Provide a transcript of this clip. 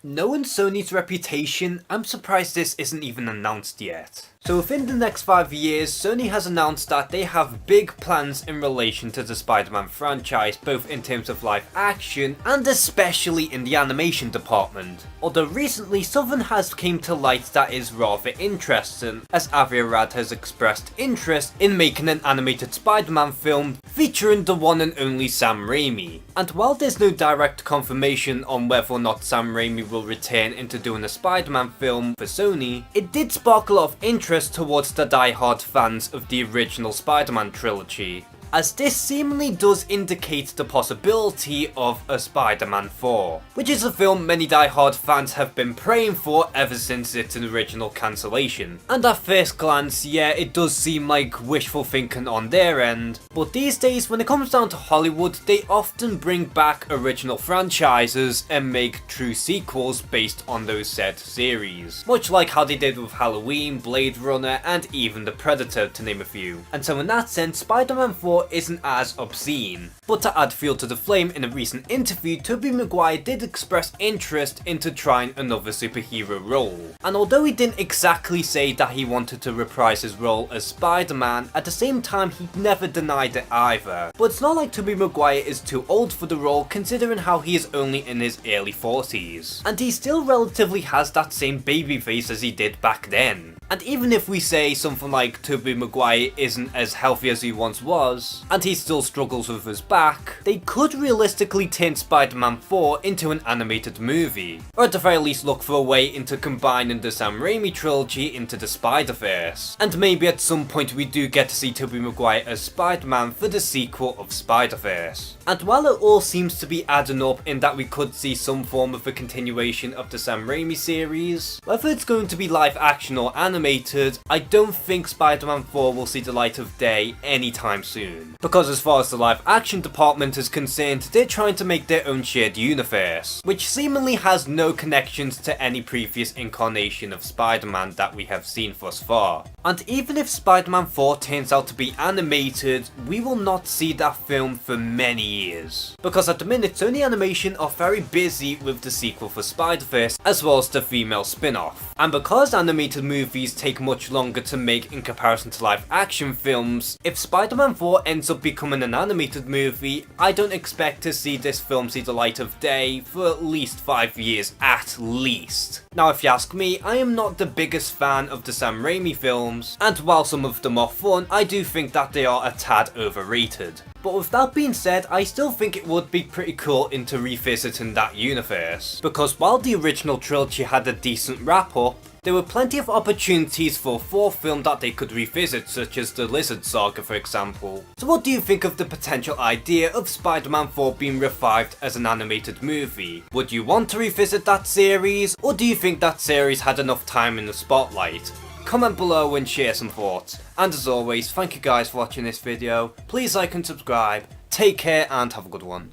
Knowing Sony's reputation, I'm surprised this isn't even announced yet. So within the next 5 years, Sony has announced that they have big plans in relation to the Spider-Man franchise, both in terms of live action and especially in the animation department. Although recently something has came to light that is rather interesting, as Avi Arad has expressed interest in making an animated Spider-Man film featuring the one and only Sam Raimi. And while there's no direct confirmation on whether or not Sam Raimi will return into doing a Spider-Man film for Sony, it did spark a lot of interest towards the die-hard fans of the original Spider-Man trilogy, as this seemingly does indicate the possibility of a Spider-Man 4, which is a film many die-hard fans have been praying for ever since its original cancellation. And at first glance, yeah, it does seem like wishful thinking on their end, but these days when it comes down to Hollywood, they often bring back original franchises and make true sequels based on those said series, much like how they did with Halloween, Blade Runner, and even The Predator, to name a few. And so in that sense, Spider-Man 4 isn't as obscene. But to add fuel to the flame, in a recent interview, Tobey Maguire did express interest into trying another superhero role. And although he didn't exactly say that he wanted to reprise his role as Spider-Man, at the same time he never denied it either. But it's not like Tobey Maguire is too old for the role, considering how he is only in his early 40s. And he still relatively has that same baby face as he did back then. And even if we say something like Tobey Maguire isn't as healthy as he once was, and he still struggles with his back, they could realistically turn Spider-Man 4 into an animated movie. Or at the very least look for a way into combining the Sam Raimi trilogy into the Spider-Verse. And maybe at some point we do get to see Tobey Maguire as Spider-Man for the sequel of Spider-Verse. And while it all seems to be adding up in that we could see some form of a continuation of the Sam Raimi series, whether it's going to be live action or animated, I don't think Spider-Man 4 will see the light of day anytime soon. Because as far as the live action department is concerned, they're trying to make their own shared universe, which seemingly has no connections to any previous incarnation of Spider-Man that we have seen thus far. And even if Spider-Man 4 turns out to be animated, we will not see that film for many years. Because at the minute, Sony Animation are very busy with the sequel for Spider-Verse, as well as the female spin-off. And because animated movies take much longer to make in comparison to live action films, if Spider-Man 4 ends up becoming an animated movie, I don't expect to see this film see the light of day for at least 5 years at least. Now if you ask me, I am not the biggest fan of the Sam Raimi films, and while some of them are fun, I do think that they are a tad overrated. But with that being said, I still think it would be pretty cool into revisiting that universe, because while the original trilogy had a decent wrap up, there were plenty of opportunities for a fourth film that they could revisit, such as the Lizard Saga for example. So what do you think of the potential idea of Spider-Man 4 being revived as an animated movie? Would you want to revisit that series, or do you think that series had enough time in the spotlight? Comment below and share some thoughts. And as always, thank you guys for watching this video. Please like and subscribe. Take care and have a good one.